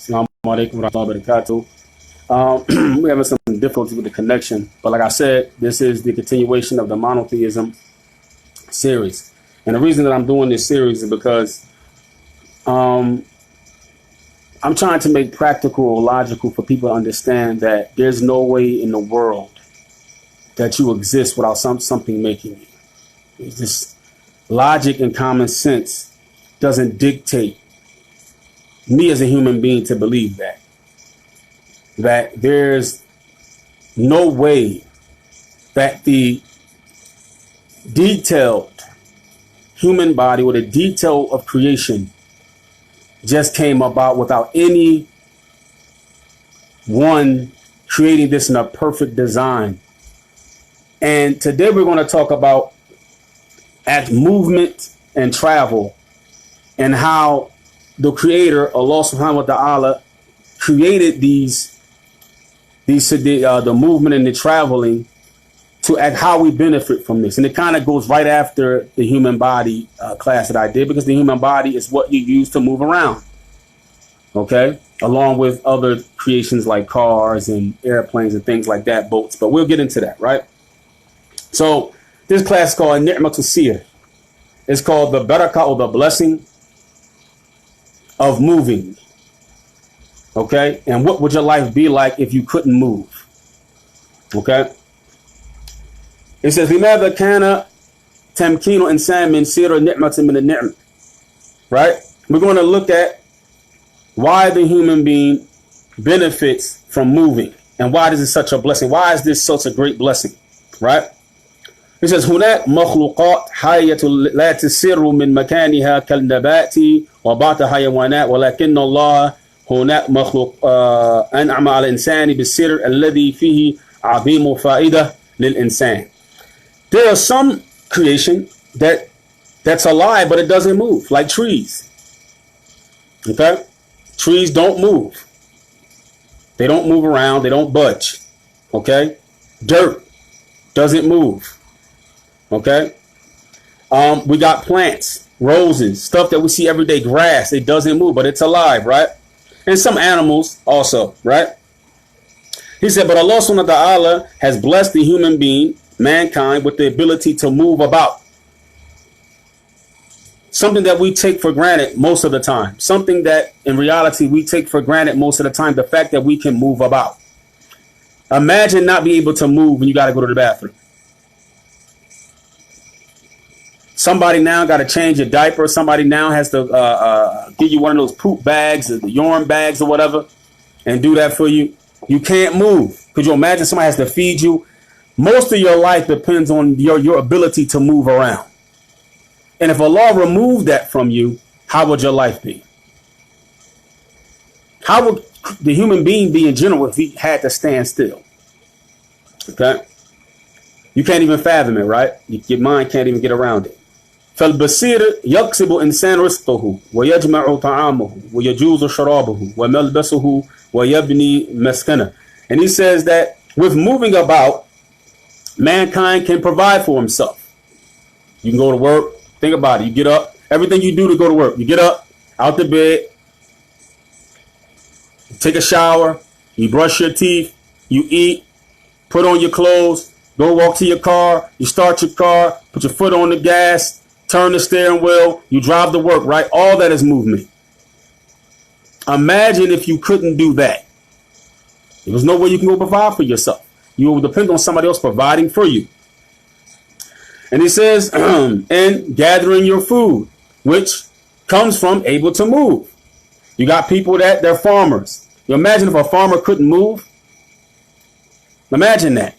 Assalamu alaikum wa rahmatullahi wa barakatuh. We're having some difficulty with the connection, but like I said, this is the continuation of the Monotheism series. And the reason that I'm doing this series is because I'm trying to make practical or logical for people to understand that there's no way in the world that you exist without something making you. It's just logic and common sense doesn't dictate me as a human being to believe that there's no way that the detailed human body or the detail of creation just came about without any one creating this in a perfect design. And today we're going to talk about movement and travel and how the Creator, Allah subhanahu wa ta'ala, created the movement and the traveling to act how we benefit from this. And it kind of goes right after the human body class that I did, because the human body is what you use to move around. OK, along with other creations like cars and airplanes and things like that, boats. But we'll get into that. Right. So this class is called Ni'matul Sir. It's called the barakah, or the blessing of moving. OK, and what would your life be like if you couldn't move? OK, it says, لماذا كان تمكين إنسان من سير نعمة من النعم. Right. We're going to look at why the human being benefits from moving and why this is such a blessing. Why is this such a great blessing? Right. It says هناك مخلوقات حية لا تسر من مكانها كالنبات وبعض حيوانات ولكن الله هناك مخلوق أنعم على الإنسان بالسر الذي فيه عظيم فائدة للإنسان. There are some creation that's alive, but it doesn't move, like trees. Okay? Trees don't move. They don't move around. They don't budge. Okay? Dirt doesn't move. Okay? We got plants, roses, stuff that we see every day, grass. It doesn't move, but it's alive, right? And some animals also, right? He said, but Allah subhanahu wa ta'ala has blessed the human being, mankind, with the ability to move about. Something that we take for granted most of the time. Something that in reality we take for granted most of the time. The fact that we can move about. Imagine not being able to move when you got to go to the bathroom. Somebody now got to change your diaper. Somebody now has to give you one of those poop bags, or the urine bags or whatever, and do that for you. You can't move. Could you imagine somebody has to feed you? Most of your life depends on your ability to move around. And if Allah removed that from you, how would your life be? How would the human being be in general if he had to stand still? Okay? You can't even fathom it, right? Your mind can't even get around it. فالبصير يكسب إنسان رزقه ويجمع طعامه ويجوز شرابه وملبسه ويبني مسكنه. And he says that with moving about, mankind can provide for himself. You can go to work. Think about it. You get up. Everything you do to go to work. You get up, out the bed, take a shower, you brush your teeth, you eat, put on your clothes, go walk to your car, you start your car, put your foot on the gas, turn the steering wheel, you drive to work, right? All that is movement. Imagine if you couldn't do that. There was no way you can go provide for yourself. You will depend on somebody else providing for you. And he says, and gathering your food, which comes from able to move. You got people that they're farmers. You imagine if a farmer couldn't move? Imagine that.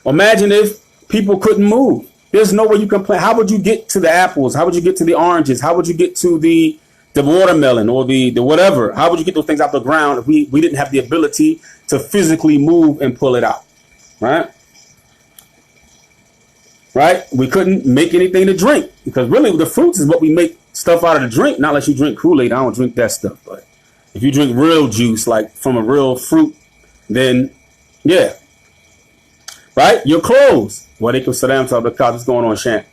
Imagine if people couldn't move. There's no way you can plant. How would you get to the apples? How would you get to the oranges? How would you get to the watermelon or the whatever? How would you get those things out the ground if we didn't have the ability to physically move and pull it out? Right? Right? We couldn't make anything to drink because really the fruits is what we make stuff out of the drink. Not unless you drink Kool-Aid. I don't drink that stuff. But if you drink real juice, like from a real fruit, then yeah. Right? Your clothes. Walaikum salam to what's going on, Shan?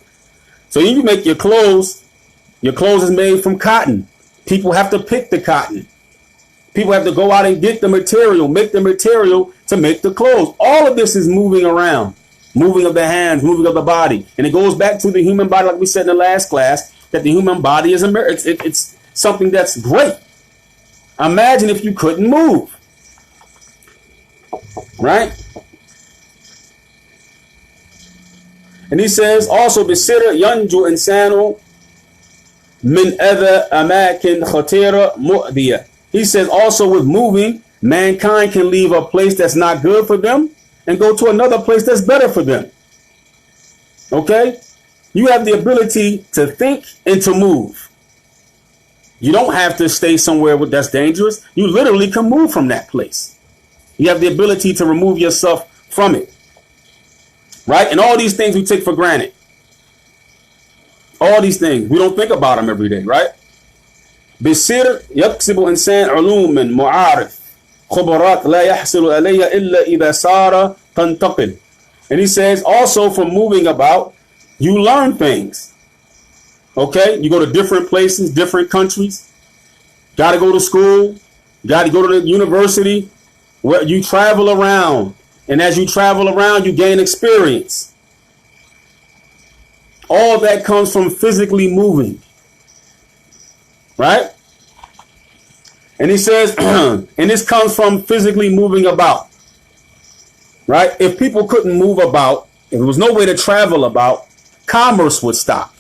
So you make your clothes. Your clothes is made from cotton. People have to pick the cotton. People have to go out and get the material, make the material to make the clothes. All of this is moving around, moving of the hands, moving of the body. And it goes back to the human body, like we said in the last class, that the human body is it's something that's great. Imagine if you couldn't move, right? And he says also, بِسِرَ يَنْجُ إِنسَانُ مِنْ أَذَى أَمَاكِنْ خَطِيرَ مُؤْذِيَةٍ. He says also with moving, mankind can leave a place that's not good for them and go to another place that's better for them. Okay? You have the ability to think and to move. You don't have to stay somewhere that's dangerous. You literally can move from that place. You have the ability to remove yourself from it. Right? And all these things we take for granted. All these things. We don't think about them every day, right? بسر يكسب إنسان علوما معارف خبرات لا يحصل عليها إلا إذا سار تنتقل. And he says also from moving about, you learn things. Okay? You go to different places, different countries. Got to go to school. Got to go to the university. Where you travel around. And as you travel around, you gain experience. All that comes from physically moving. Right? And he says, and this comes from physically moving about. Right? If people couldn't move about, if there was no way to travel about, commerce would stop.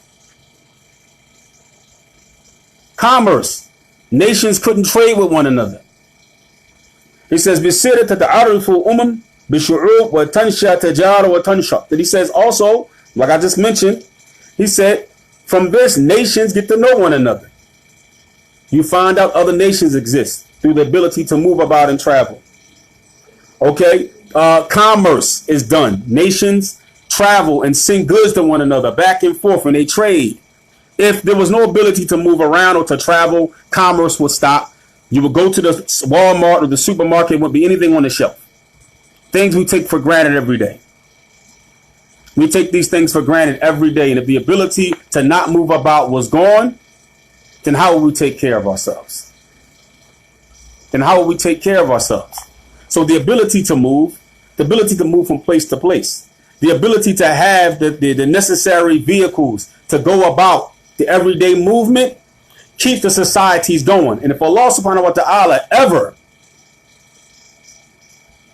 Commerce. Nations couldn't trade with one another. He says, بِسِرَ تَتَعَرِفُ أُمَمْ بِشُعُوبْ وَتَنْشَى تَجَارَ وَتَنْشَى. That he says also, like I just mentioned, he said, from this, nations get to know one another. You find out other nations exist through the ability to move about and travel. Okay? Commerce is done. Nations travel and send goods to one another back and forth and they trade. If there was no ability to move around or to travel, commerce would stop. You would go to the Walmart or the supermarket, it wouldn't be anything on the shelf. Things we take for granted every day. We take these things for granted every day. And if the ability to not move about was gone, then how will we take care of ourselves? Then how will we take care of ourselves? So the ability to move from place to place, the ability to have the necessary vehicles to go about the everyday movement, keep the societies going. And if Allah subhanahu wa ta'ala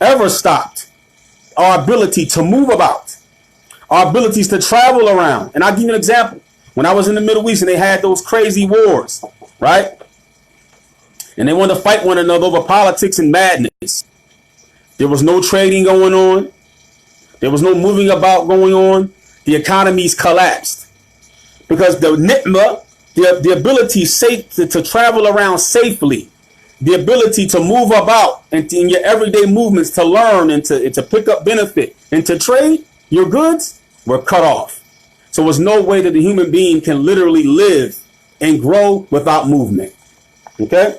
ever stopped our ability to move about, our abilities to travel around, and I'll give you an example. When I was in the Middle East and they had those crazy wars, right? And they wanted to fight one another over politics and madness. There was no trading going on. There was no moving about going on. The economies collapsed because the ni'mah, the ability to travel around safely, the ability to move about and in your everyday movements to learn and to pick up benefit and to trade your goods were cut off. So there's no way that the human being can literally live and grow without movement. Okay?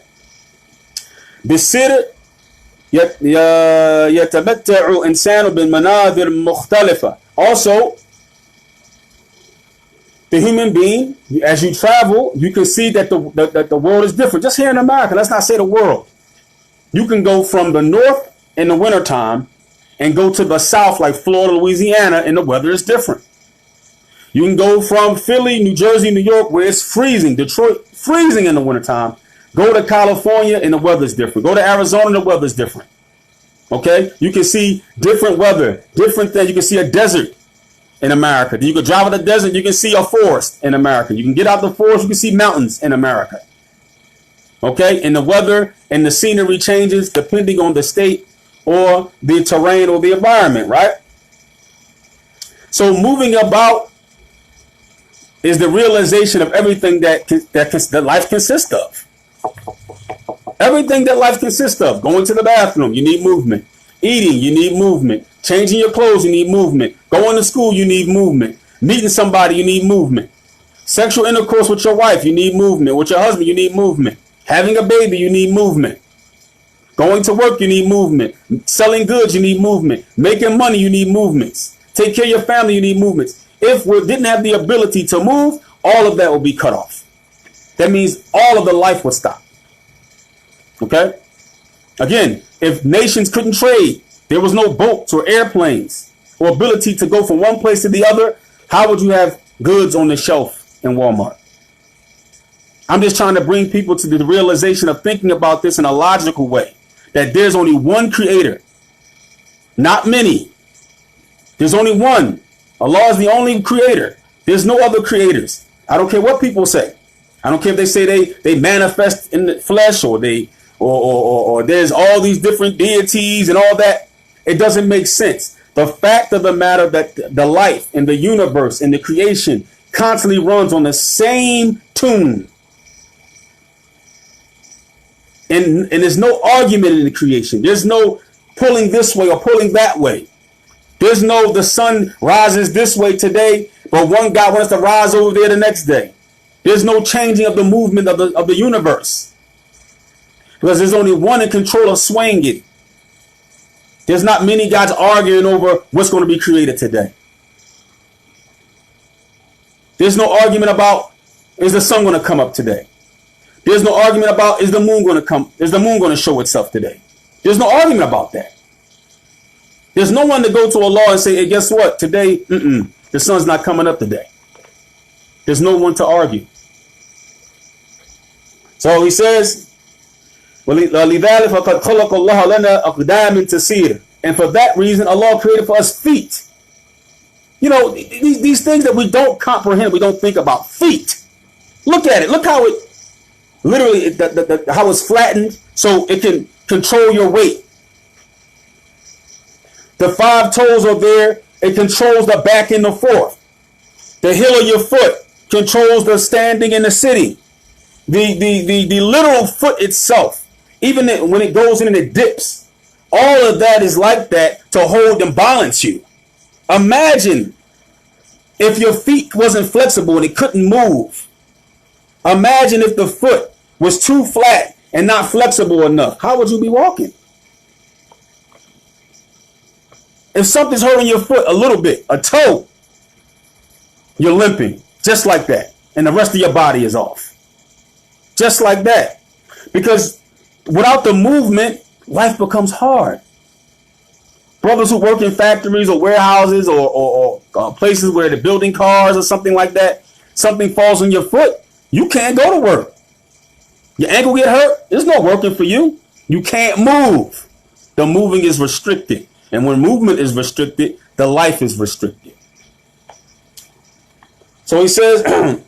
بِالسِّرْ يَتَمَتَّعُ إِنسَانُ بِالْمَنَاظِرِ مُخْتَلِفَةٍ. Also, the human being, as you travel, you can see that the world is different. Just here in America, let's not say the world. You can go from the north in the wintertime and go to the south like Florida, Louisiana, and the weather is different. You can go from Philly, New Jersey, New York, where it's freezing, Detroit, freezing in the wintertime. Go to California and the weather's different. Go to Arizona and the weather's different. Okay? You can see different weather, different things. You can see a desert in America. You can drive in the desert, you can see a forest in America. You can get out the forest, you can see mountains in America. Okay? And the weather and the scenery changes depending on the state or the terrain or the environment, right? So moving about is the realization of everything that life consists of. Everything that life consists of. Going to the bathroom, you need movement. Eating, you need movement. Changing your clothes, you need movement. Going to school, you need movement. Meeting somebody, you need movement. Sexual intercourse with your wife, you need movement. With your husband, you need movement. Having a baby, you need movement. Going to work, you need movement. Selling goods, you need movement. Making money, you need movements. Take care of your family, you need movements. If we didn't have the ability to move, all of that would be cut off. That means all of the life would stop. Okay? Again, if nations couldn't trade, there was no boats or airplanes or ability to go from one place to the other, how would you have goods on the shelf in Walmart? I'm just trying to bring people to the realization of thinking about this in a logical way, that there's only one creator, not many. There's only one. Allah is the only creator. There's no other creators. I don't care what people say. I don't care if they say they manifest in the flesh, or or there's all these different deities and all that. It doesn't make sense. The fact of the matter that the life and the universe and the creation constantly runs on the same tune. And there's no argument in the creation. There's no pulling this way or pulling that way. There's no the sun rises this way today, but one guy wants to rise over there the next day. There's no changing of the movement of the universe, because there's only one in control of swaying it. There's not many guys arguing over what's going to be created today. There's no argument about, is the sun going to come up today? There's no argument about, is the moon going to come? Is the moon going to show itself today? There's no argument about that. There's no one to go to Allah and say, hey, guess what? Today, the sun's not coming up today. There's no one to argue. So he says, and for that reason, Allah created for us feet. You know, these things that we don't comprehend, we don't think about. Feet. Look at it. Look how it literally, how it's flattened so it can control your weight. The 5 toes are there. It controls the back and the forth. The heel of your foot controls the standing and the sitting. The literal foot itself, even when it goes in and it dips, all of that is like that to hold and balance you. Imagine if your feet wasn't flexible and it couldn't move. Imagine if the foot was too flat and not flexible enough. How would you be walking? If something's hurting your foot a little bit, a toe, you're limping just like that. And the rest of your body is off. Just like that. Because without the movement, life becomes hard. Brothers who work in factories or warehouses or places where they're building cars or something like that, something falls on your foot, you can't go to work. Your ankle get hurt, it's not working for you. You can't move. The moving is restricted. And when movement is restricted, the life is restricted. So he says, and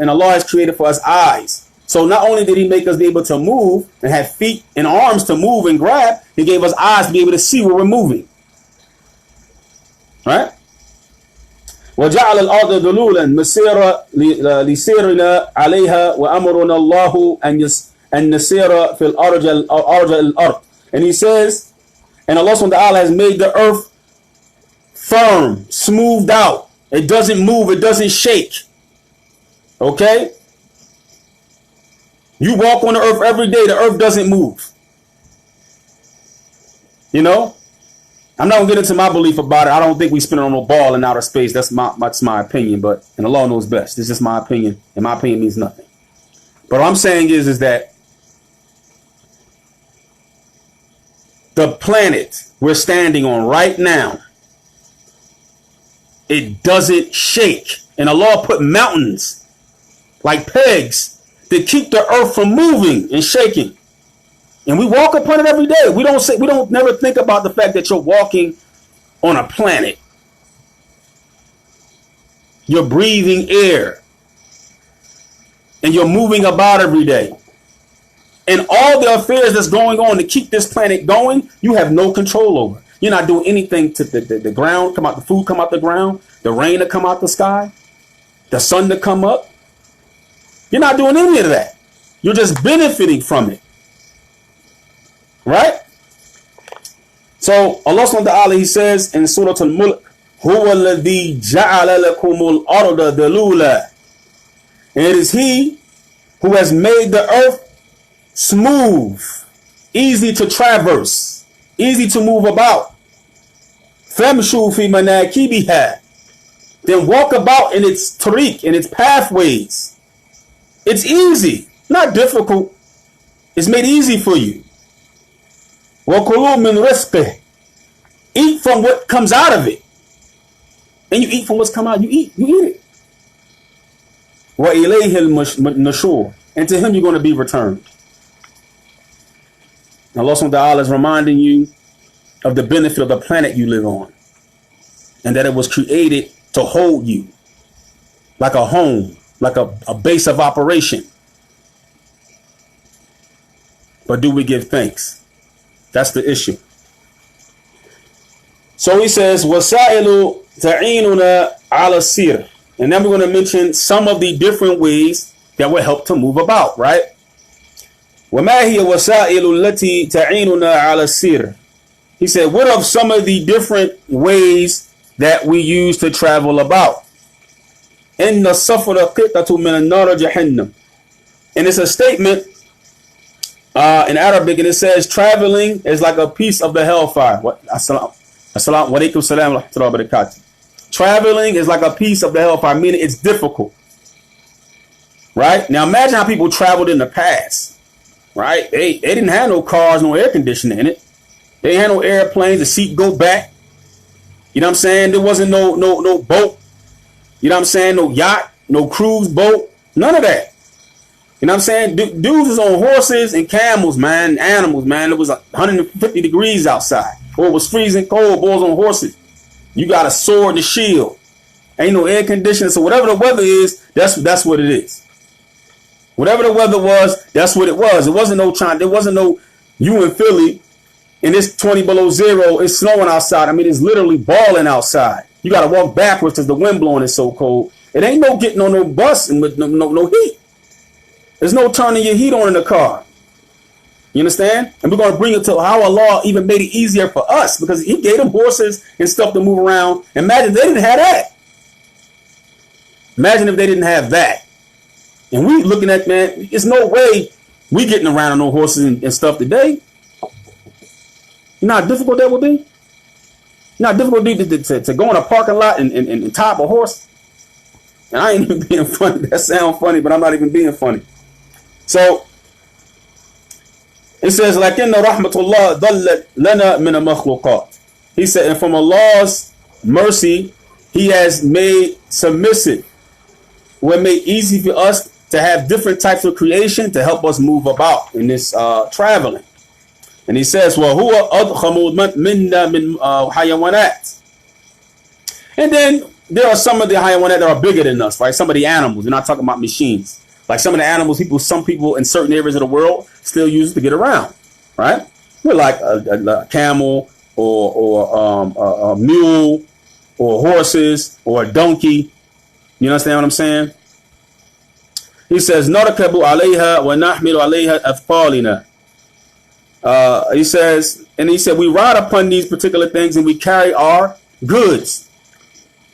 Allah has created for us eyes. So not only did he make us be able to move and have feet and arms to move and grab, he gave us eyes to be able to see where we're moving. Right? وجعل الأرض ذلولا مسيرا لسيرنا عليها وأمرنا الله أن نسير في الأرض. And he says, and Allah subhanahu wa ta'ala has made the earth firm, smoothed out. It doesn't move, it doesn't shake. Okay? You walk on the earth every day, the earth doesn't move. You know? I'm not going to get into my belief about it. I don't think we spin on no ball in outer space. That's my opinion, but and Allah knows best. This is just my opinion, and my opinion means nothing. But what I'm saying is that the planet we're standing on right now, it doesn't shake. And Allah put mountains like pegs to keep the earth from moving and shaking. And we walk upon it every day. We don't never think about the fact that you're walking on a planet. You're breathing air. And you're moving about every day. And all the affairs that's going on to keep this planet going, you have no control over. You're not doing anything to the ground, the food come out the ground, the rain to come out the sky, the sun to come up. You're not doing any of that. You're just benefiting from it. Right? So Allah subhanahu wa ta'ala, he says in Surah Al-Mulk, Huwa alladhi ja'ala lakumul arda dhalula. And it is he who has made the earth smooth, easy to traverse, easy to move about. Famshu fi manakibiha. Then walk about in its tariq, in its pathways. It's easy, not difficult. It's made easy for you. وَكُلُوا مِنْ رِزْقِهِ. Eat from what comes out of it. And you eat from what's come out. You eat it. وَإِلَيْهِ النُّشُورُ. And to him you're going to be returned. Allah subhanahu wa ta'ala is reminding you of the benefit of the planet you live on. And that it was created to hold you. Like a home. Like a base of operation. But do we give thanks? That's the issue. So he says, وَسَائِلُ تَعِينُنَا عَلَى السِّيرِ. And then we're going to mention some of the different ways that will help to move about, right? وَمَا هِيَ وَسَائِلُ الَّتِي تَعِينُنَا عَلَى السِّيرِ. He said, what are some of the different ways that we use to travel about? إِنَّ السَّفْرَ قِطَةٌ مِنَ النَّارِ جَهَنَّمَ. And it's a statement in Arabic, and it says traveling is like a piece of the hellfire. Assalamu alaikum salam wa rahmatullahi wa barakatuh. Traveling is like a piece of the hellfire, meaning it's difficult. Right? Now imagine how people traveled in the past. Right? They didn't have no cars, no air conditioning in it. They didn't have no airplanes, the seat go back. You know what I'm saying? There wasn't no boat. You know what I'm saying? No yacht, no cruise boat, none of that. You know what I'm saying? Dudes is on horses and camels, man, animals, man. It was 150 degrees outside. Or it was freezing cold, boys on horses. You got a sword and a shield. Ain't no air conditioning. So whatever the weather is, that's what it is. Whatever the weather was, that's what it was. It wasn't no China. There wasn't no you in Philly and it's 20 below zero. It's snowing outside. I mean, it's literally balling outside. You got to walk backwards because the wind blowing is so cold. It ain't no getting on no bus and with no heat. There's no turning your heat on in the car. You understand? And we're going to bring it to how Allah even made it easier for us because he gave them horses and stuff to move around. Imagine they didn't have that. Imagine if they didn't have that. And we looking at, man, there's no way we getting around on no horses and stuff today. You know how difficult that would be? You know how difficult it would be to go in a parking lot and tie up a horse? And I ain't even being funny. That sounds funny, but I'm not even being funny. So it says, لَكِنَّ رَحْمَةُ اللَّهِ ضَلَّتْ لَنَا مِنَ الْمَخْلُوقَاتِ. He said, and from Allah's mercy, he has made submissive, or made easy for us to have different types of creation to help us move about in this traveling. And he says, وَهُوَ أَضْخَمُ مِنَّا مِنْ حَيَوَانَاتِ. And then there are some of the hayawanat that are bigger than us, right? Some of the animals. We're not talking about machines. Like some of the animals, some people in certain areas of the world still use it to get around, right? We're like a camel or a mule or horses or a donkey. You understand what I'm saying? He says, نَرْكَبُ عَلَيْهَا وَنَحْمِلُ عَلَيْهَا أَثْقَالِنَا. He said, we ride upon these particular things and we carry our goods.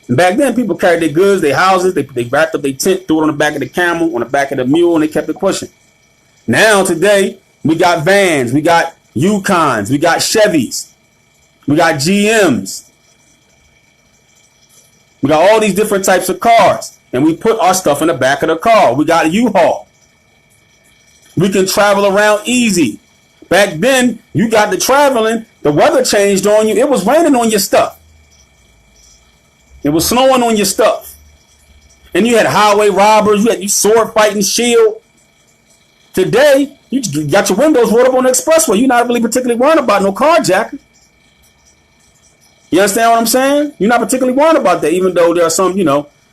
And back then, people carried their goods, their houses, they wrapped up their tent, threw it on the back of the camel, on the back of the mule, and they kept it pushing. Now, today, we got vans, we got Yukons, we got Chevys, we got GMs. We got all these different types of cars, and we put our stuff in the back of the car. We got a U-Haul. We can travel around easy. Back then, you got the traveling, the weather changed on you, it was raining on your stuff. It was snowing on your stuff. And you had highway robbers. You had you sword fighting shield. Today, you got your windows rolled up on the expressway. You're not really particularly worried about no carjacking. You understand what I'm saying? You're not particularly worried about that, even though there are some,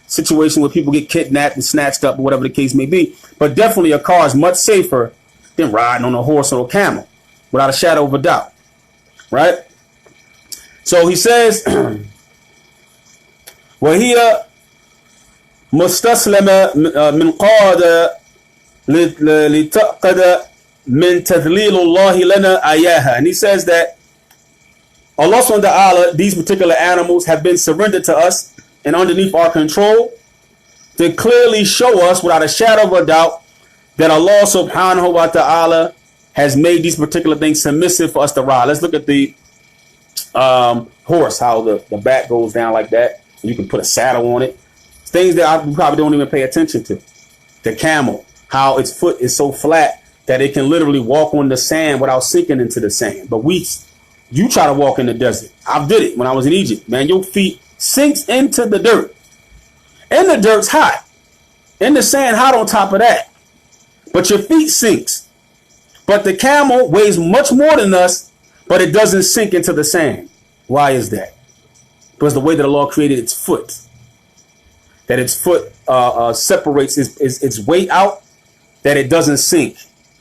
situations where people get kidnapped and snatched up or whatever the case may be. But definitely a car is much safer than riding on a horse or a camel, without a shadow of a doubt. Right? So he says, وهي مستسلمة من قادة لتأكد من تذليل الله لنا أياها. And he says that Allah subhanahu wa ta'ala, these particular animals have been surrendered to us and underneath our control to clearly show us without a shadow of a doubt that Allah subhanahu wa ta'ala has made these particular things submissive for us to ride. Let's look at the horse, how the back goes down like that. You can put a saddle on it. Things that I probably don't even pay attention to. The camel, how its foot is so flat that it can literally walk on the sand without sinking into the sand. But you try to walk in the desert. I did it when I was in Egypt, man. Your feet sinks into the dirt. And the dirt's hot. And the sand hot on top of that. But your feet sinks. But the camel weighs much more than us, but it doesn't sink into the sand. Why is that? Because the way that the Lord created its foot. That its foot separates its weight out, that it doesn't sink.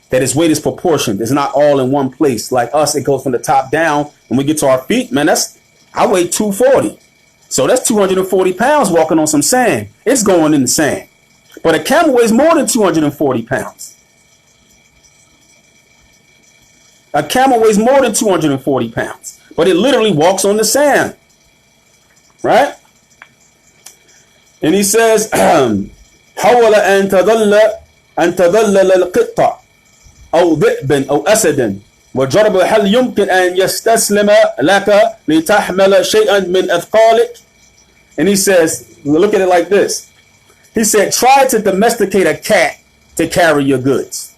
That its weight is proportioned. It's not all in one place. Like us, it goes from the top down. When we get to our feet, man, I weigh 240. So that's 240 pounds walking on some sand. It's going in the sand. But a camel weighs more than 240 pounds. A camel weighs more than 240 pounds. But it literally walks on the sand. Right? And he says, حَوَلَ أَن تَظَلَّ الْقِطَّ أو ذئب أو أسد وجرب هل يمكن أن يستسلم لك لتحمل شيئا من أثقالك. And he says, look at it like this. He said, try to domesticate a cat to carry your goods,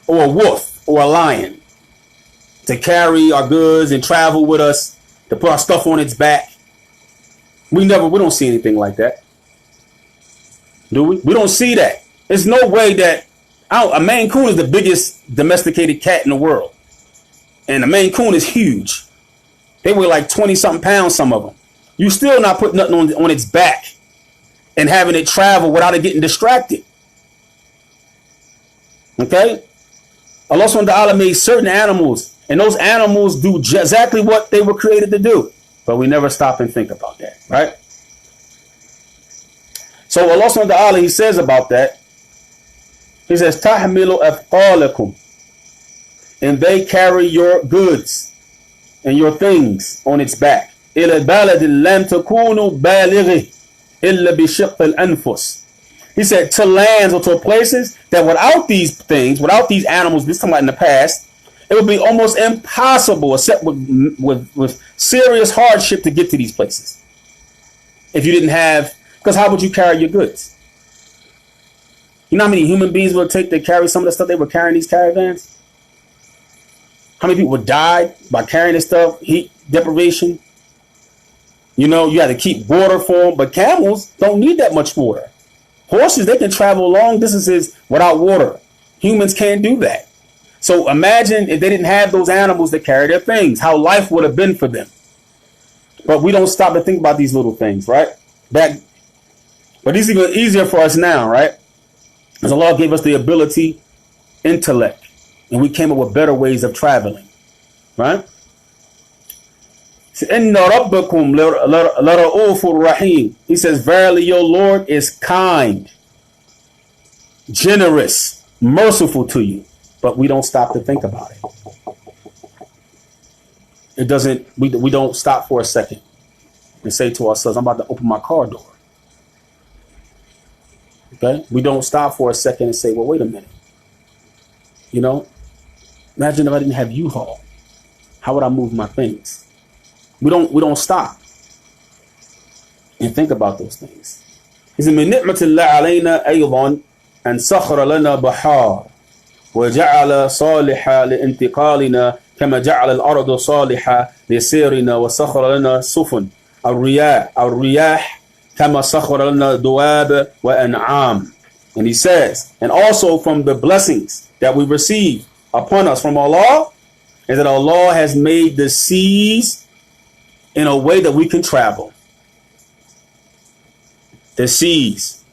or a wolf or a lion to carry our goods and travel with us, to put our stuff on its back. We don't see anything like that. Do we? We don't see that. There's no way that a Maine Coon is the biggest domesticated cat in the world. And a Maine Coon is huge. They weigh like 20 something pounds, some of them. You still not putting nothing on its back and having it travel without it getting distracted. Okay? Allah subhanahu wa ta'ala made certain animals, and those animals do exactly what they were created to do. But we never stop and think about that, right? So Allah subhanahu wa ta'ala, he says about that, he says, تَحْمِلُ أَثْقَالَكُمْ, and they carry your goods and your things on its back. إِلَى بَلَدٍ لَمْ تَكُونُوا بَالِغِهِ إِلَّا بِشِقِّ الْأَنفُسِ. He said to lands or to places that without these things, without these animals, this time in the past, it would be almost impossible, except with serious hardship, to get to these places. If you didn't have, because how would you carry your goods? You know how many human beings would take to carry some of the stuff they were carrying in these caravans? How many people died by carrying this stuff? Heat deprivation. You know, you had to keep water for them, but camels don't need that much water. Horses, they can travel long distances without water. Humans can't do that. So imagine if they didn't have those animals that carry their things, how life would have been for them. But we don't stop to think about these little things, right? But it's even easier for us now, right? Because Allah gave us the ability, intellect, and we came up with better ways of traveling, right? إِنَّ رَبَّكُمْ لَرَؤُوفٌ رَحِيمٌ. He says, verily your Lord is kind, generous, merciful to you. But we don't stop to think about it. It doesn't, we don't stop for a second and say to ourselves, I'm about to open my car door. Okay? We don't stop for a second and say, well, wait a minute. You know, imagine if I didn't have U-Haul. How would I move my things? We don't stop and think about those things. He said, مِن نِعْمَةِ اللَّهِ عَلَيْنَا أَيْضًا أَنْ سَخَرَ لَنَا بَحَارٍ وَجَعَلَ صَالِحًا لِانْتِقَالِنَا كَمَا جَعَلَ الْأَرْضَ صَالِحًا لِسِيرِنَا وَسَخَرَ لَنَا سُفُنَ الرِّيَاحَ كَمَا سَخَرَ لَنَا دُوَابَ وَأَنْعَامٍ. And he says, and also from the blessings that we receive upon us from Allah, is that Allah has made the seas in a way that we can travel. The seas.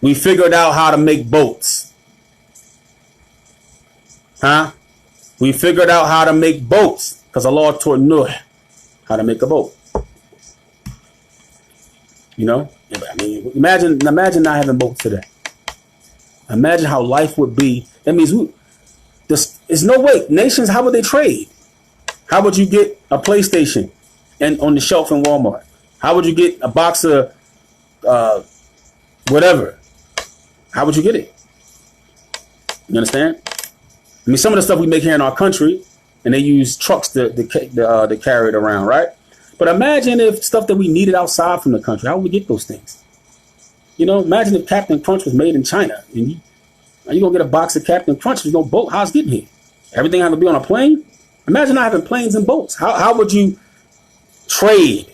We figured out how to make boats. We figured out how to make boats because Allah taught Nuh how to make a boat. You know, I mean, imagine not having boats today. Imagine how life would be. That means there's no way. Nations, how would they trade? How would you get a PlayStation and on the shelf in Walmart? How would you get a box of whatever? How would you get it? You understand? I mean, some of the stuff we make here in our country, and they use trucks to carry it around, right? But imagine if stuff that we needed outside from the country, how would we get those things? You know, imagine if Captain Crunch was made in China, and Are you gonna get a box of Captain Crunch? There's no boat. How's getting here? Everything has to be on a plane. Imagine not having planes and boats. How would you trade?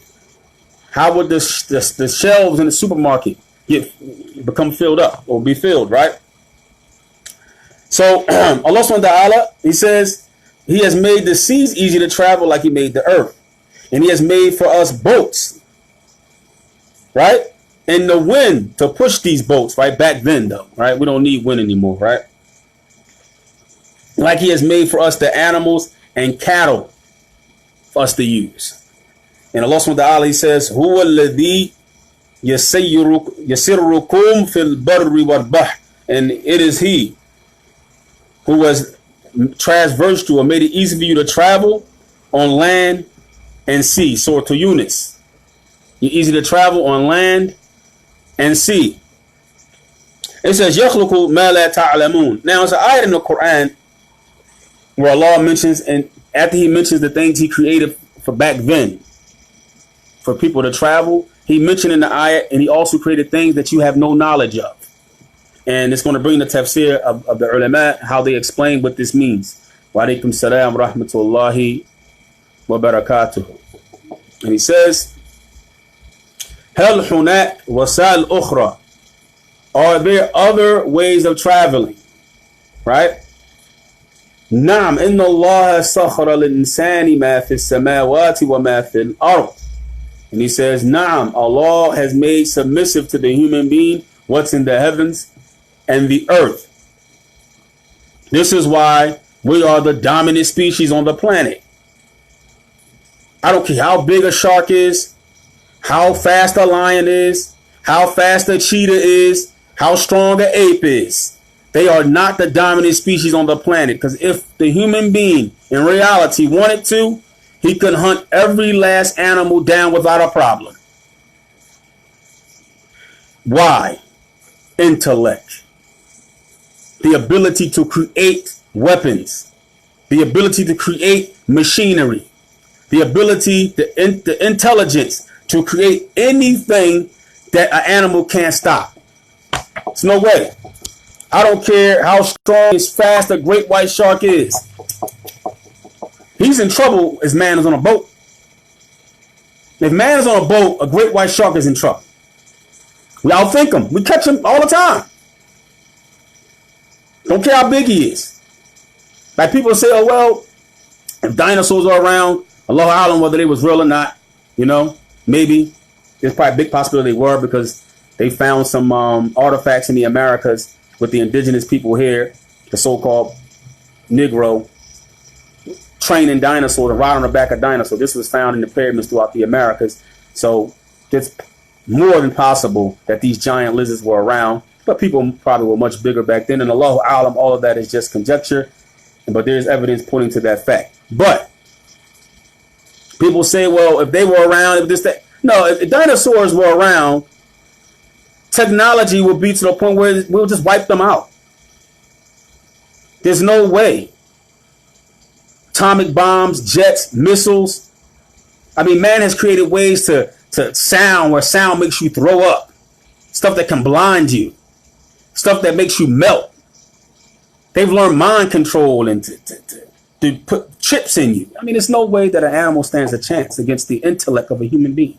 How would the shelves in the supermarket become filled up or be filled, right? So Allah subhanahu wa ta'ala, he says, he has made the seas easy to travel like he made the earth. And he has made for us boats, right? And the wind to push these boats, right? Back then, though, right? We don't need wind anymore, right? Like he has made for us the animals and cattle for us to use. And Allah subhanahu wa ta'ala, he says, Huwa alladhi yasirrukum fil barri wal bahr. And it is he who has transversed you or made it easy for you to travel on land and sea. Surah to Yunus. You're easy to travel on land and sea. It says, يَخْلُقُ مَا لَا تَعْلَمُونَ. Now, it's an ayat in the Quran where Allah mentions, and after he mentions the things he created for back then, for people to travel, he mentioned in the ayat, and he also created things that you have no knowledge of. And it's going to bring the tafsir of the ulama, how they explain what this means. Wa alaikum salam rahmatullahi wa barakatuhu. And he says, Hal hunak wasal ukhra. Are there other ways of traveling? Right? Naam, inna Allah sakhara lil-insani ma fi as-samawati wa ma fi al-ard. And he says, Naam, Allah has made submissive to the human being what's in the heavens and the earth. This is why we are the dominant species on the planet. I don't care how big a shark is, how fast a lion is, how fast a cheetah is, how strong an ape is. They are not the dominant species on the planet. Because if the human being in reality wanted to, he could hunt every last animal down without a problem. Why? Intellect. The ability to create weapons. The ability to create machinery. The ability, the intelligence to create anything that an animal can't stop. There's no way. I don't care how strong and fast a great white shark is. He's in trouble as man is on a boat. If man is on a boat, a great white shark is in trouble. We outthink him. We catch him all the time. Don't care how big he is. Like people say, oh, well, if dinosaurs are around, Allahu A'lam whether they was real or not, you know, maybe. There's probably a big possibility they were because they found some artifacts in the Americas with the indigenous people here, the so-called Negro, training dinosaurs and riding on the back of dinosaurs. This was found in the pyramids throughout the Americas. So it's more than possible that these giant lizards were around, but people probably were much bigger back then. And Allahu A'lam, all of that is just conjecture, but there's evidence pointing to that fact. But people say, well, if they were around, if this, that. No, if dinosaurs were around, technology will be to the point where we'll just wipe them out. There's no way. Atomic bombs, jets, missiles. I mean, man has created ways to sound where sound makes you throw up. Stuff that can blind you. Stuff that makes you melt. They've learned mind control and to put chips in you. I mean, there's no way that an animal stands a chance against the intellect of a human being.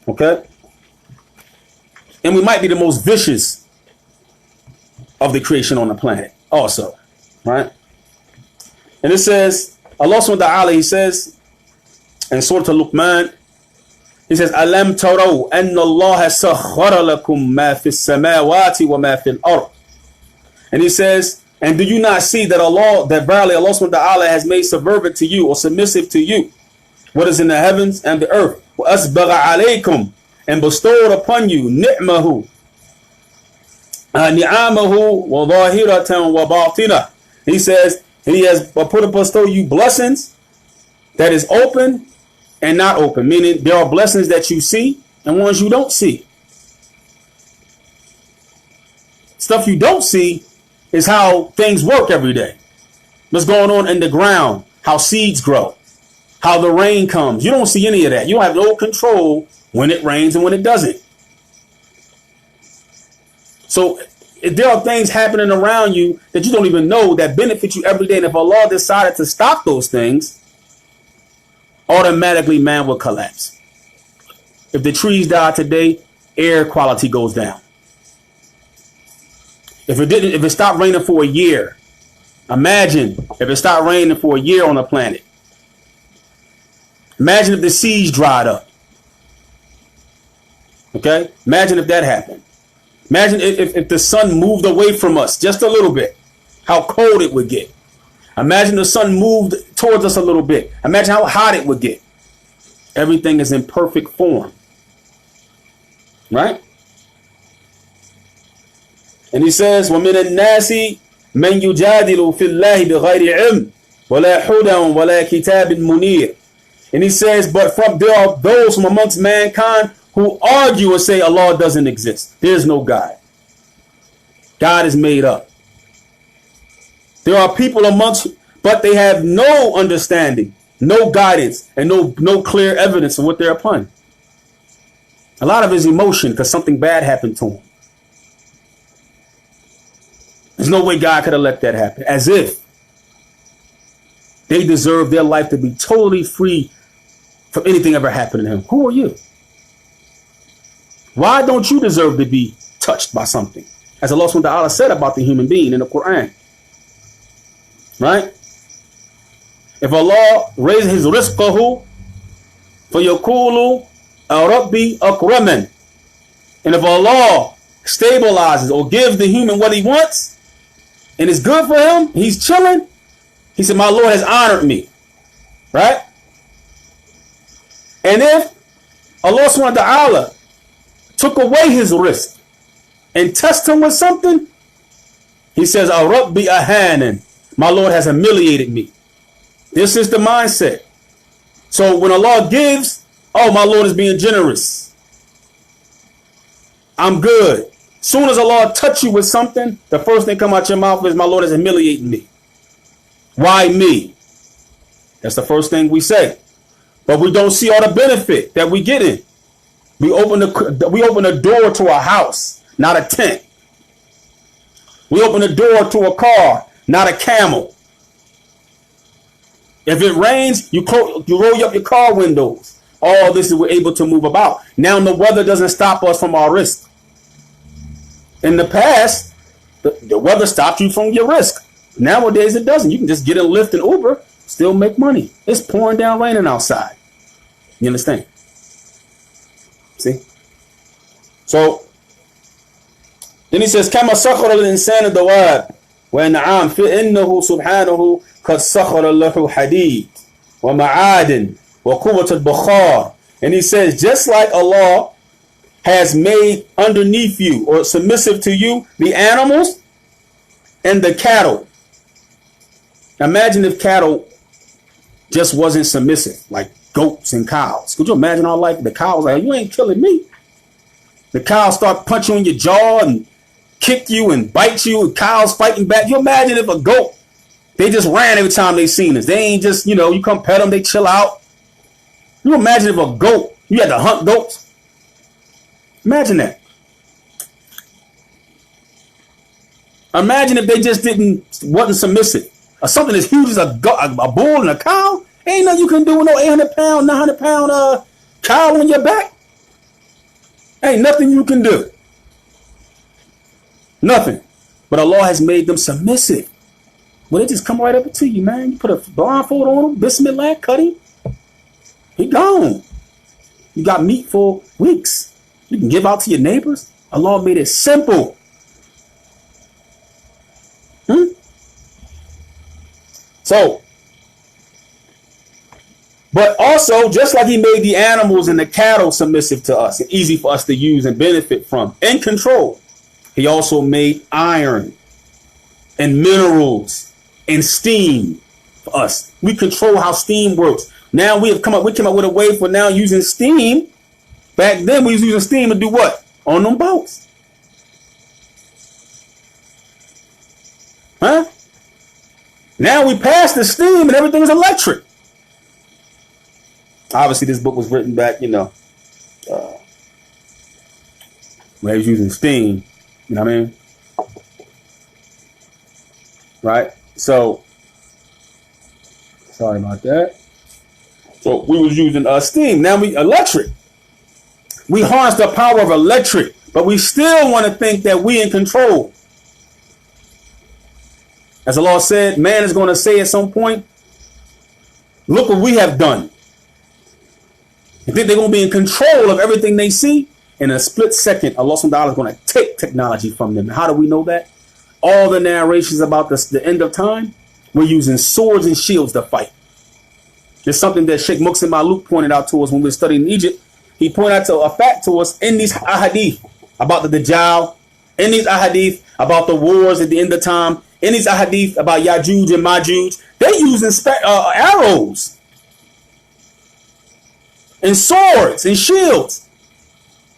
Okay? And we might be the most vicious of the creation on the planet also. Right? And it says, Allah subhanahu wa ta'ala, he says, in Surah Al-Luqman, he says, Alam taraw anna Allah sakhara lakum ma fi as-samawati wa ma fi al-ard. And he says, and do you not see that Allah, that verily Allah subhanahu wa ta'ala has made subservient to you or submissive to you what is in the heavens and the earth? Wa asbagha alaykum, and bestowed upon you ni'mahu, ni'amahu wa zahiratan wa batina. He says, he has bestowed you blessings that is open and not open, meaning there are blessings that you see and ones you don't see. Stuff you don't see is how things work every day. What's going on in the ground, how seeds grow, how the rain comes. You don't see any of that. You don't have no control when it rains and when it doesn't. So there are things happening around you that you don't even know that benefit you every day. And if Allah decided to stop those things, automatically man will collapse. If the trees die today, air quality goes down. If it stopped raining for a year, imagine if it stopped raining for a year on the planet. Imagine if the seas dried up. Okay? Imagine if that happened. Imagine if the sun moved away from us just a little bit, how cold it would get. Imagine the sun moved towards us a little bit. Imagine how hot it would get. Everything is in perfect form. Right? And he says, وَمِنَ النَّاسِ مَنْ يُجَادِلُ فِي اللَّهِ بِغَيْرِ عِلْمٍ وَلَا حُدًى وَلَا كِتَابٍ مُنِيرٍ. And he says, but there are those from amongst mankind who argue and say Allah doesn't exist. There's no God. God is made up. There are people amongst, but they have no understanding, no guidance, and no clear evidence of what they're upon. A lot of his emotion because something bad happened to him. There's no way God could have let that happen. As if they deserve their life to be totally free from anything ever happening to him. Who are you? Why don't you deserve to be touched by something? As Allah subhanahu wa ta'ala said about the human being in the Quran. Right? If Allah raises his rizqahu فَيَقُولُ أَرَبِّي أَكْرَمًا. And if Allah stabilizes or gives the human what he wants and it's good for him, he's chilling, he said, my Lord has honored me. Right? And if Allah subhanahu wa ta'ala took away his risk and tested him with something, he says, Rabbi ahanan, my Lord has humiliated me. This is the mindset. So when Allah gives, oh, my Lord is being generous. I'm good. Soon as Allah touch you with something, the first thing come out your mouth is, my Lord is humiliating me. Why me? That's the first thing we say. But we don't see all the benefit that we get in. We open the door to a house, not a tent. We open the door to a car, not a camel. If it rains, you roll up your car windows. All this is we're able to move about. Now the weather doesn't stop us from our risk. In the past, the weather stopped you from your risk. Nowadays it doesn't. You can just get a Lyft and Uber, still make money. It's pouring down raining outside. You understand? See? So then he says, كما سخر الإنسان الدواب وأنعام فإنه سبحانه قد سخر له حديد ومعادن وقوة البخار. And he says, just like Allah has made underneath you or submissive to you the animals and the cattle. Imagine if cattle just wasn't submissive, like goats and cows. Could you imagine our life? The cows like, you ain't killing me. The cows start punching you in your jaw and kick you and bite you, and cows fighting back. You imagine if a goat, they just ran every time they seen us. They ain't just, you come pet them, they chill out. You imagine if a goat, you had to hunt goats. Imagine that. Imagine if they just wasn't submissive. Or something as huge as a bull and a cow. Ain't nothing you can do with no 800-pound, 900-pound cow on your back. Ain't nothing you can do. Nothing. But Allah has made them submissive. Well, they just come right up to you, man. You put a blindfold on them, bismillah, cut him. He gone. You got meat for weeks. You can give out to your neighbors. Allah made it simple. So, but also, just like he made the animals and the cattle submissive to us and easy for us to use and benefit from and control, he also made iron and minerals and steam for us. We control how steam works. Now we came up with a way for now using steam. Back then we was using steam to do what? On them boats. Huh? Now we passed the steam and everything is electric. Obviously this book was written back, when they was using steam. You know what I mean? right? So, sorry about that. So we was using steam. Now we electric. We harness the power of electric, but we still want to think that we in control. As the Lord said, man is going to say at some point, look what we have done. You think they're going to be in control of everything they see? In a split second, Allah subhanahu wa ta'ala is going to take technology from them. How do we know that? All the narrations about the end of time, we're using swords and shields to fight. There's something that Sheikh Muqsim Malouk pointed out to us when we were studying in Egypt. He pointed out a fact to us in these ahadith about the Dajjal, in these ahadith about the wars at the end of time, in these ahadith about Yajuj and Majuj. They're using arrows and swords and shields.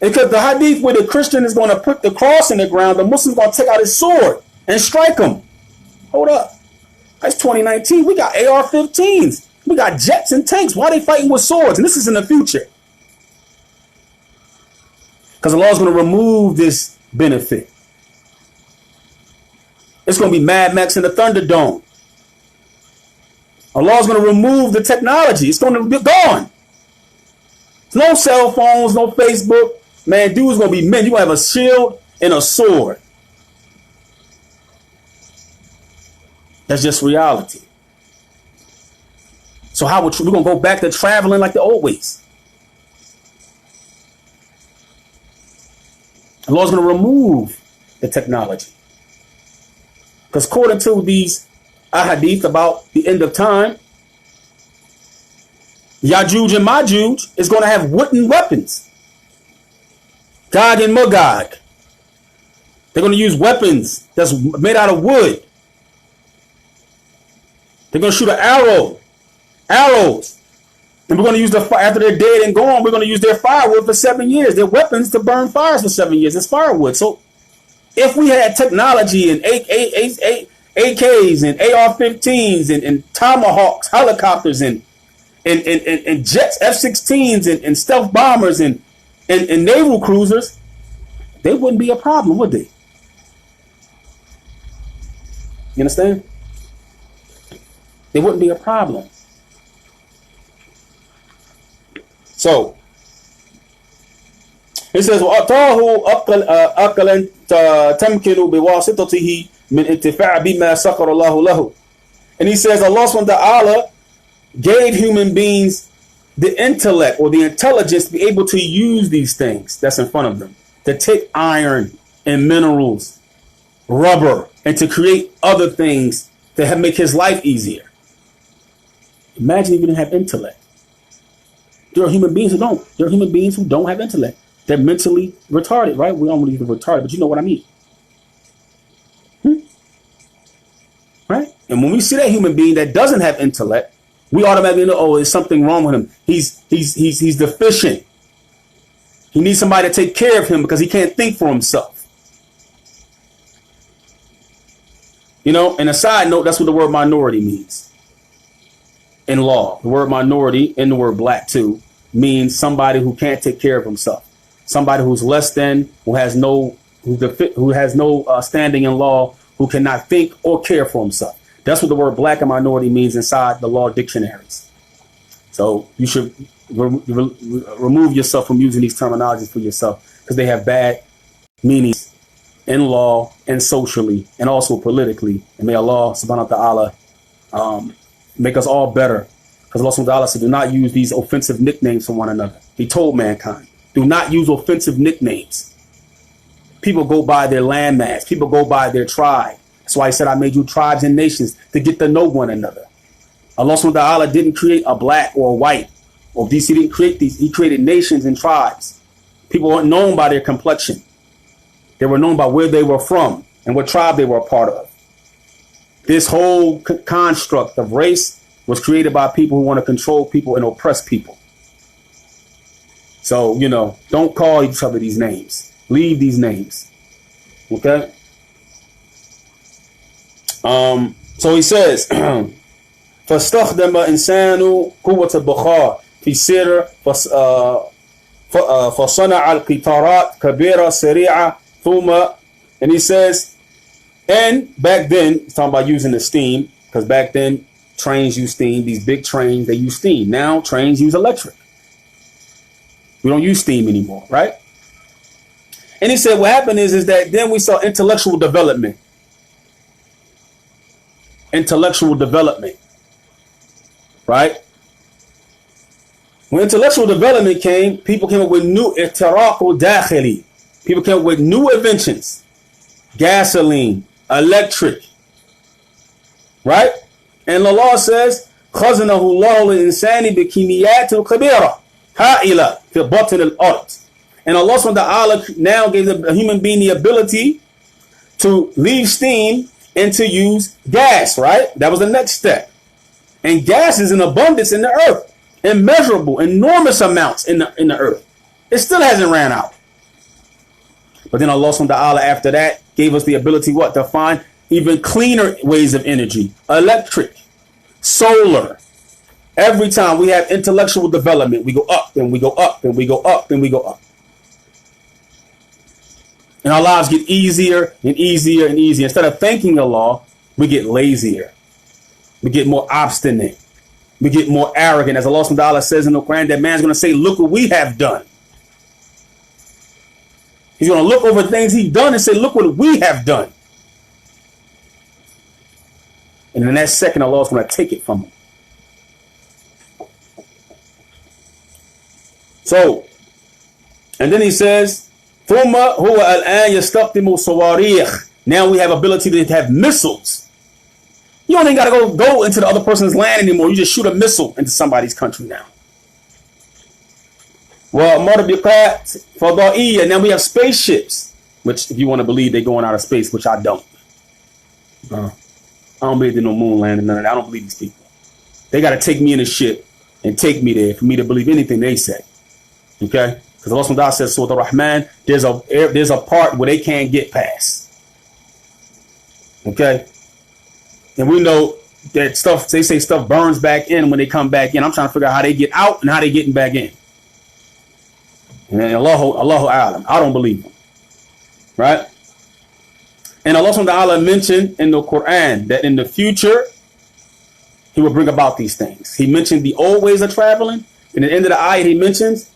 Because the hadith where the Christian is going to put the cross in the ground, the Muslim's going to take out his sword and strike him. Hold up. That's 2019. We got AR-15s. We got jets and tanks. Why are they fighting with swords? And this is in the future. Because Allah is going to remove this benefit. It's going to be Mad Max in the Thunderdome. Allah is going to remove the technology. It's going to be gone. There's no cell phones, no Facebook. Man, dude's going to be men. You're going to have a shield and a sword. That's just reality. So how we're going to go back to traveling like the old ways. Allah's going to remove the technology. Because according to these ahadith about the end of time, Yajuj and Majuj is going to have wooden weapons. Gog and Magog. They're going to use weapons that's made out of wood. They're going to shoot arrows. And we're going to use after they're dead and gone, we're going to use their firewood for 7 years. Their weapons to burn fires for 7 years. It's firewood. So if we had technology and AKs and AR-15s and Tomahawks, helicopters and jets, F-16s and stealth bombers and naval cruisers, they wouldn't be a problem, would they? You understand? They wouldn't be a problem. So it says وَأَعْطَاهُ أَقْلًا تَمْكِنُ بِوَاسِطَتِهِ مِنْ إِنْتِفَاعٍ بِمَا سَخَرَ اللَّهُ لَهُ. And he says Allah subhanahu wa ta'ala gave human beings the intellect or the intelligence to be able to use these things that's in front of them, to take iron and minerals, rubber, and to create other things to make his life easier. Imagine if you didn't have intellect. There are human beings who don't. There are human beings who don't have intellect. They're mentally retarded, right? We don't believe they're retarded, but you know what I mean. Right? And when we see that human being that doesn't have intellect, we automatically know, oh, there's something wrong with him. He's deficient. He needs somebody to take care of him because he can't think for himself. You know, and a side note, that's what the word minority means in law. The word minority, and the word black too, means somebody who can't take care of himself. Somebody who's less than, who has no standing in law, who cannot think or care for himself. That's what the word black and minority means inside the law dictionaries. So you should remove yourself from using these terminologies for yourself, because they have bad meanings in law and socially and also politically. And may Allah subhanahu wa ta'ala make us all better, because Allah subhanahu wa ta'ala said, do not use these offensive nicknames for one another. He told mankind, do not use offensive nicknames. People go by their landmass. People go by their tribe. That's why he said, I made you tribes and nations to get to know one another. Allah subhanahu wa ta'ala didn't create a black or a white or these. He didn't create these. He created nations and tribes. People weren't known by their complexion. They were known by where they were from and what tribe they were a part of. This whole construct of race was created by people who want to control people and oppress people. So, you know, don't call each other these names. Leave these names. Okay? So he says, فاستخدم إنسان قوة البخار في سير فصنع القطارات كبيرة سريعة ثم, and he says And back then, it's talking about using the steam, because back then trains use steam. These big trains, they use steam. Now trains use electric. We don't use steam anymore, right? And he said what happened is that then we saw intellectual development. Intellectual development, right? When intellectual development came, people came up with new itiraqul dakhili. People came up with new inventions. Gasoline, electric, right? And the law says, خَزَنَهُ اللَّهُ الْإِنسَانِ بِكِمِيَّاتٍ كَبِيرَةٍ هَائِلَةٍ فِي بَطْنِ الْأَرْضِ. And Allah subhanahu wa ta'ala now gave the human being the ability to leave steam and to use gas, right? That was the next step. And gas is in abundance in the earth. Immeasurable, enormous amounts in the earth. It still hasn't ran out. But then Allah subhanahu wa ta'ala after that gave us the ability what? To find even cleaner ways of energy. Electric, solar. Every time we have intellectual development, we go up and we go up and we go up and we go up. And our lives get easier and easier and easier. Instead of thanking Allah, we get lazier. We get more obstinate. We get more arrogant. As Allah subhanahu wa ta'ala says in the Quran, that man's going to say, look what we have done. He's going to look over things he's done and say, look what we have done. And in that second, Allah is going to take it from him. So, and then he says, now we have ability to have missiles. You don't even got to go into the other person's land anymore. You just shoot a missile into somebody's country now. Well, now we have spaceships, which if you want to believe they're going out of space, which I don't. I don't believe there's no moon landing, none of that. I don't believe these people. They got to take me in a ship and take me there for me to believe anything they say. Okay? Because Allah subhanahu wa ta'ala says, Surah Ar-Rahman, there's a part where they can't get past. Okay? And we know that stuff, they say stuff burns back in when they come back in. I'm trying to figure out how they get out and how they getting back in. And Allahu A'lam. I don't believe them. Right? And Allah subhanahu wa ta'ala mentioned in the Quran that in the future, he will bring about these things. He mentioned the old ways of traveling. And at the end of the ayat, he mentions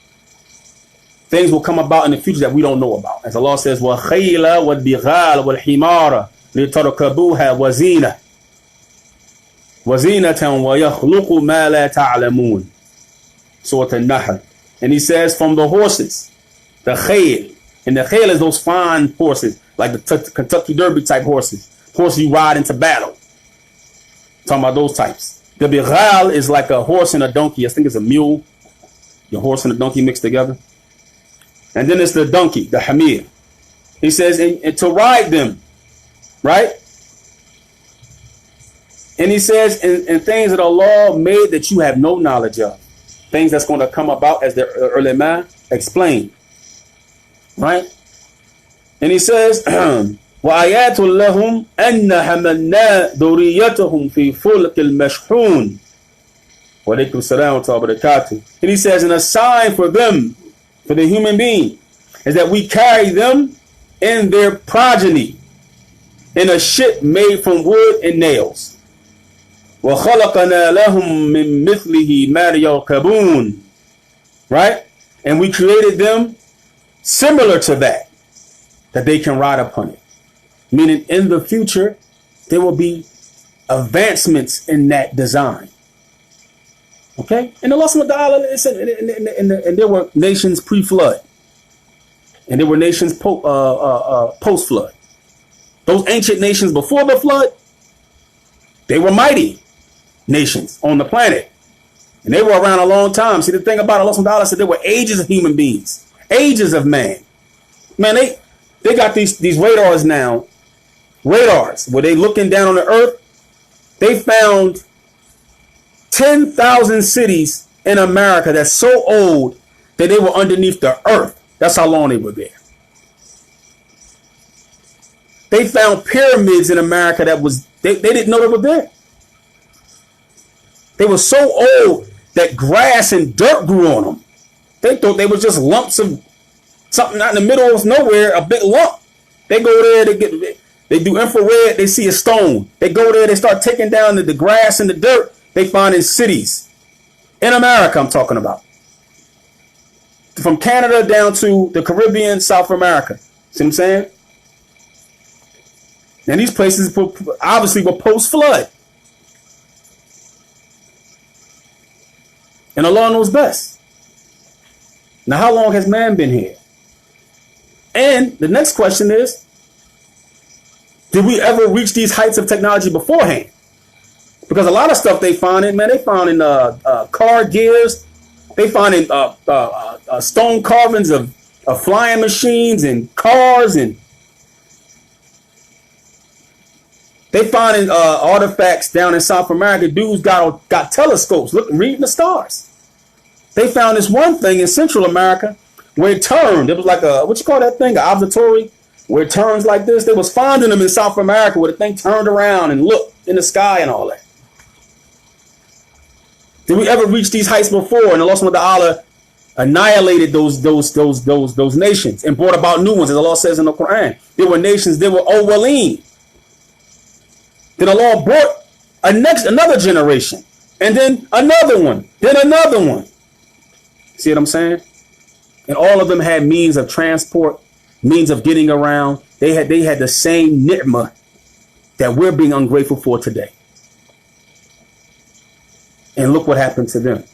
things will come about in the future that we don't know about. As Allah says, وَخَيْلَ وَالْبِغَالَ وَالْحِمَارَ لِتَرْكَبُوهَا وَزِينَةً وَيَخْلُقُ مَا لَا تَعْلَمُونَ. Surah An-Nahl. And he says, from the horses, the khayl. And the khayl is those fine horses, like the Kentucky Derby type horses. Horses you ride into battle. Talking about those types. The bighal is like a horse and a donkey. I think it's a mule. Your horse and a donkey mixed together. And then it's the donkey, the hamir. He says, and to ride them, right? And he says, and things that Allah made that you have no knowledge of. Things that's going to come about as the ulama explain. Right? And he says, وَآيَاتٌ لَهُمْ أَنَّ حَمَلْنَا ذُرِّيَّتَهُمْ فِي فُلْكِ الْمَشْحُونِ وَعَلَيْكُمْ السَّلَامُ وَبَرَكَاتُهُ. And he says, and a sign for them, for the human being, is that we carry them in their progeny in a ship made from wood and nails. وَخَلَقَنَا لَهُم مِّن مِثْلِهِ مَا يَرْكَبُونَ. Right? And we created them similar to that they can ride upon it. Meaning in the future, there will be advancements in that design. Okay? And Allah subhanahu wa ta'ala said, and there were nations pre-flood. And there were nations post-flood. Those ancient nations before the flood, they were mighty nations on the planet. And they were around a long time. See, the thing about Allah subhanahu wa ta'ala said there were ages of human beings. Ages of man. Man, they got these radars now. Radars, where they looking down on the earth. They found 10,000 cities in America that's so old that they were underneath the earth. That's how long they were there. They found pyramids in America that was, they didn't know they were there. They were so old that grass and dirt grew on them. They thought they were just lumps of something out in the middle of nowhere, a big lump. They go there to get, They do infrared, they see a stone. They go there, they start taking down the grass and the dirt they find in cities. In America, I'm talking about. From Canada down to the Caribbean, South America. See what I'm saying? And these places obviously were post-flood. And Allah knows best. Now, how long has man been here? And the next question is, did we ever reach these heights of technology beforehand? Because a lot of stuff they found in, man, they found in car gears. They found in stone carvings of flying machines and cars, and they found in artifacts down in South America. Dudes got telescopes, reading the stars. They found this one thing in Central America where it turned. It was like what you call that thing? An observatory where it turns like this. They was finding them in South America where the thing turned around and looked in the sky and all that. Did we ever reach these heights before? And Allah subhanahu wa ta'ala annihilated those nations and brought about new ones, as Allah says in the Quran. There were nations, there were awwaleen. Then Allah brought another generation, and then another one, then another one. See what I'm saying? And all of them had means of transport, means of getting around. They had the same ni'mah that we're being ungrateful for today. And look what happened to them.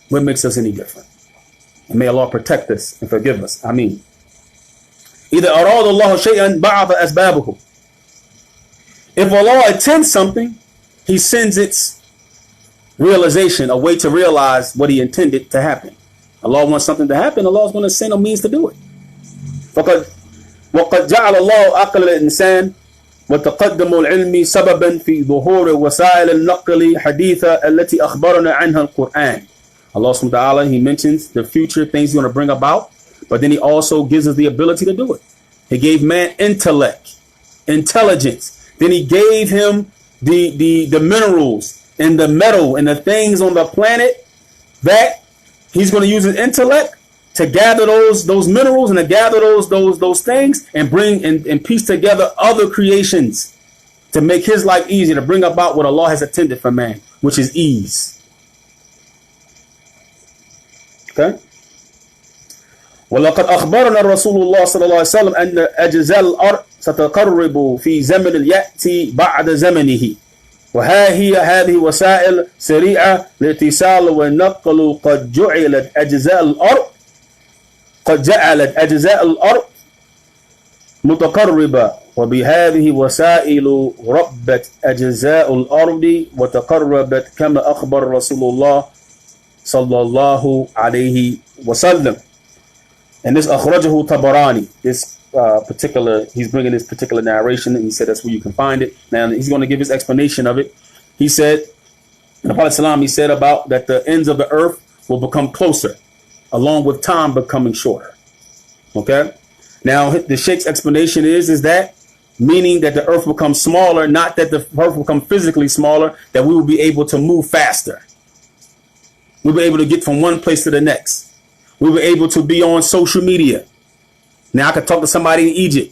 What makes us any different? And may Allah protect us and forgive us. Ameen. Either أراد الله شيئا بعض أسبابه. If Allah intends something, He sends its realization, a way to realize what He intended to happen. Allah wants something to happen, Allah is going to send a means to do it. وقد جعل الله عقل الإنسان وتقدم العلم سببا في ظهور وسائل النقل حديثة التي أخبرنا عنها القرآن. Allah subhanahu wa ta'ala, He mentions the future things He's going to bring about, but then He also gives us the ability to do it. He gave man intellect, intelligence. Then He gave him the minerals and the metal and the things on the planet that He's going to use His intellect to gather those minerals and to gather those things and bring and piece together other creations to make his life easier, to bring about what Allah has intended for man, which is ease. Okay. ولقد أخبرنا رسول الله صلى الله عليه وسلم أن أجزاء الأرض ستقرب في زمن يأتي بعد زمنه هذه وسائل سريعة لاتصال والنقل قد جعلت أجزاء الأرض متقربة وبهذه وسائل ربت أجزاء الأرض وتقربت كما أخبر رسول الله صلى الله عليه وسلم. And this أخرجه طبراني, this he's bringing this particular narration, and he said that's where you can find it. Now he's going to give his explanation of it. He said, in the Prophet ﷺ, he said about that the ends of the earth will become closer, along with time becoming shorter. Okay. Now the Sheikh's explanation is that meaning that the earth will become smaller, not that the earth will become physically smaller, that we will be able to move faster. We'll be able to get from one place to the next. We were able to be on social media. Now I could talk to somebody in Egypt.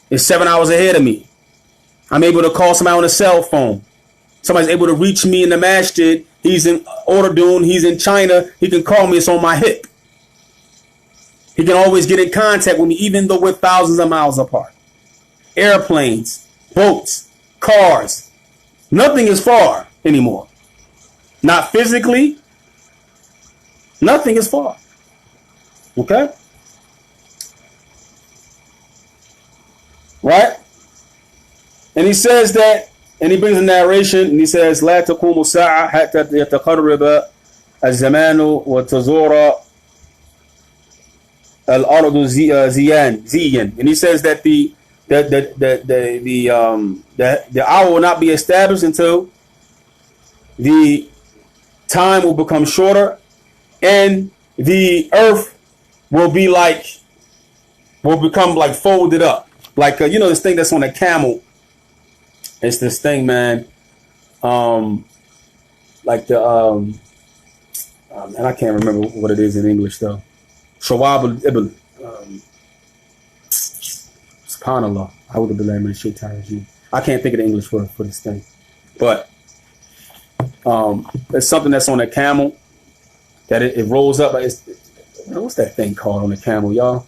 It's 7 hours ahead of me. I'm able to call somebody on a cell phone. Somebody's able to reach me in the masjid. He's in Ordudun. He's in China. He can call me. It's on my hip. He can always get in contact with me, even though we're thousands of miles apart. Airplanes, boats, cars. Nothing is far anymore. Not physically. Nothing is far. Okay? Right? And he says that, and he brings a narration, and he says, لا تقوم الساعة حتى يتقرب الزمان وتزور الأرض زيا. And he says that the hour will not be established until the time will become shorter, and the earth will become like folded up, like this thing that's on a camel. It's this thing, man. Like the and I can't remember what it is in English though. Shawab al-Ibn. It's SubhanAllah. I can't think of the English word for this thing. But it's something that's on a camel that it rolls up. What's that thing called on the camel, y'all?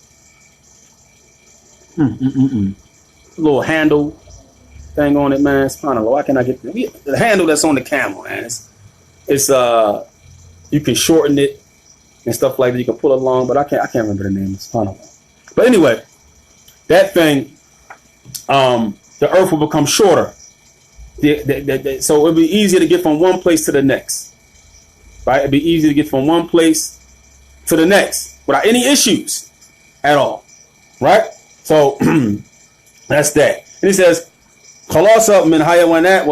Little handle thing on it, man. SubhanAllah. Why can't I get the handle that's on the camel, man? It's you can shorten it and stuff like that. You can pull it along, but I can't remember the name. SubhanAllah. But anyway, that thing, the earth will become shorter. So it'll be easier to get from one place to the next. Right? It'll be easier to get from one place to the next without any issues at all. Right? So that's that. And he says, خلاصة من حيوانات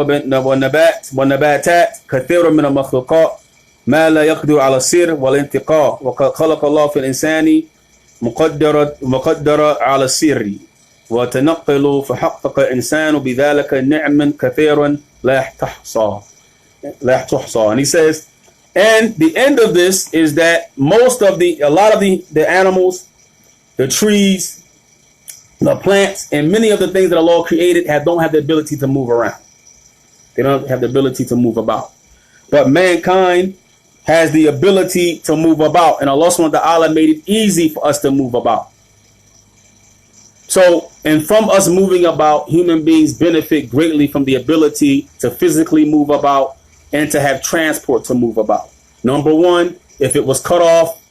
والنباتات كثير من المخلوقات ما لا يقدر على السير والانتقاء وقد خلق الله في الإنسان مقدرة على السير وتنقل فحقق الإنسان بذلك نعم كثيرا لا تحصى. And he says, and the end of this is that a lot of the animals, the trees, the plants, and many of the things that Allah created don't have the ability to move around. They don't have the ability to move about. But mankind has the ability to move about, and Allah subhanahu wa ta'ala made it easy for us to move about. So, and from us moving about, human beings benefit greatly from the ability to physically move about and to have transport to move about. Number one, if it was cut off,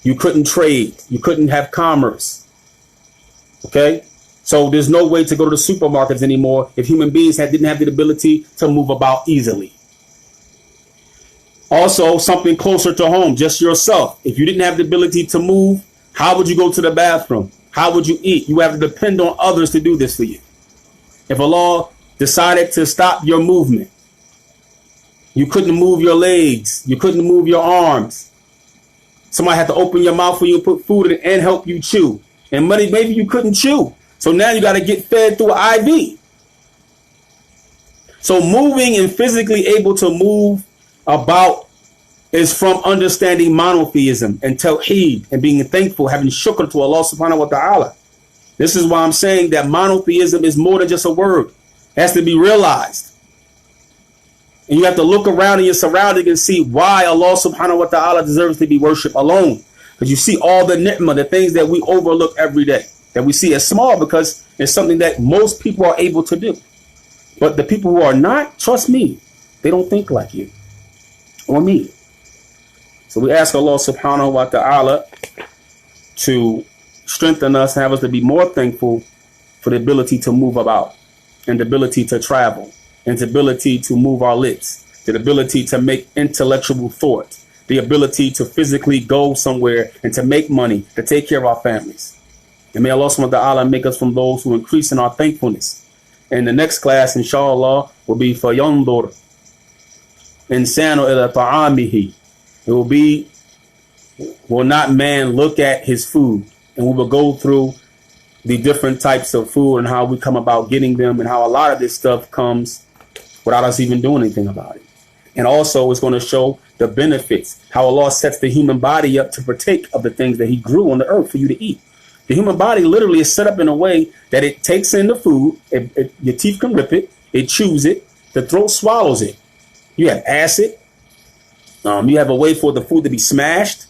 you couldn't trade. You couldn't have commerce. Okay? So there's no way to go to the supermarkets anymore if human beings didn't have the ability to move about easily. Also, something closer to home, just yourself. If you didn't have the ability to move, how would you go to the bathroom? How would you eat? You have to depend on others to do this for you. If Allah decided to stop your movement, you couldn't move your legs. You couldn't move your arms. Somebody had to open your mouth for you, put food in it, and help you chew. And maybe you couldn't chew. So now you got to get fed through an IV. So moving and physically able to move about is from understanding monotheism and tawheed and being thankful, having shukr to Allah subhanahu wa ta'ala. This is why I'm saying that monotheism is more than just a word. It has to be realized. And you have to look around in your surroundings and see why Allah subhanahu wa ta'ala deserves to be worshipped alone. Because you see all the ni'mah, the things that we overlook every day, that we see as small because it's something that most people are able to do. But the people who are not, trust me, they don't think like you or me. So we ask Allah subhanahu wa ta'ala to strengthen us and have us to be more thankful for the ability to move about and the ability to travel and the ability to move our lips, the ability to make intellectual thought, the ability to physically go somewhere and to make money, to take care of our families. And may Allah subhanahu wa ta'ala make us from those who increase in our thankfulness. And the next class, inshallah, will be فَيَنْظُرْ إِنسَانُ إِلَى طَعَامِهِ. It will not man look at his food? And we will go through the different types of food and how we come about getting them and how a lot of this stuff comes without us even doing anything about it. And also it's going to show the benefits, how Allah sets the human body up to partake of the things that he grew on the earth for you to eat. The human body literally is set up in a way that it takes in the food, your teeth can rip it, it chews it, the throat swallows it. You have acid, you have a way for the food to be smashed.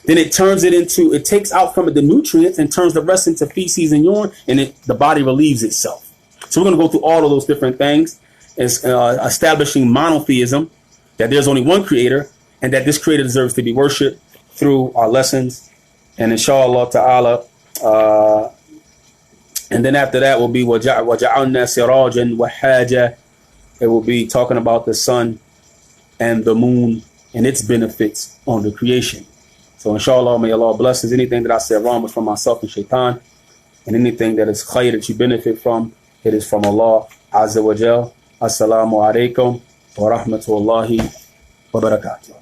Then it takes out from it the nutrients and turns the rest into feces and urine, and the body relieves itself. So we're going to go through all of those different things. Is establishing monotheism, that there's only one creator and that this creator deserves to be worshipped through our lessons. And inshallah ta'ala, and then after that will be وَجَعَلْنَا سِرَاجًا وَحَاجًا. It will be talking about the sun and the moon and its benefits on the creation. So inshallah, may Allah bless us. Anything that I said wrong was from myself and shaitan, and anything that is khair that you benefit from, it is from Allah Azza wa Jal. Assalamu alaikum wa rahmatullahi wa barakatuh.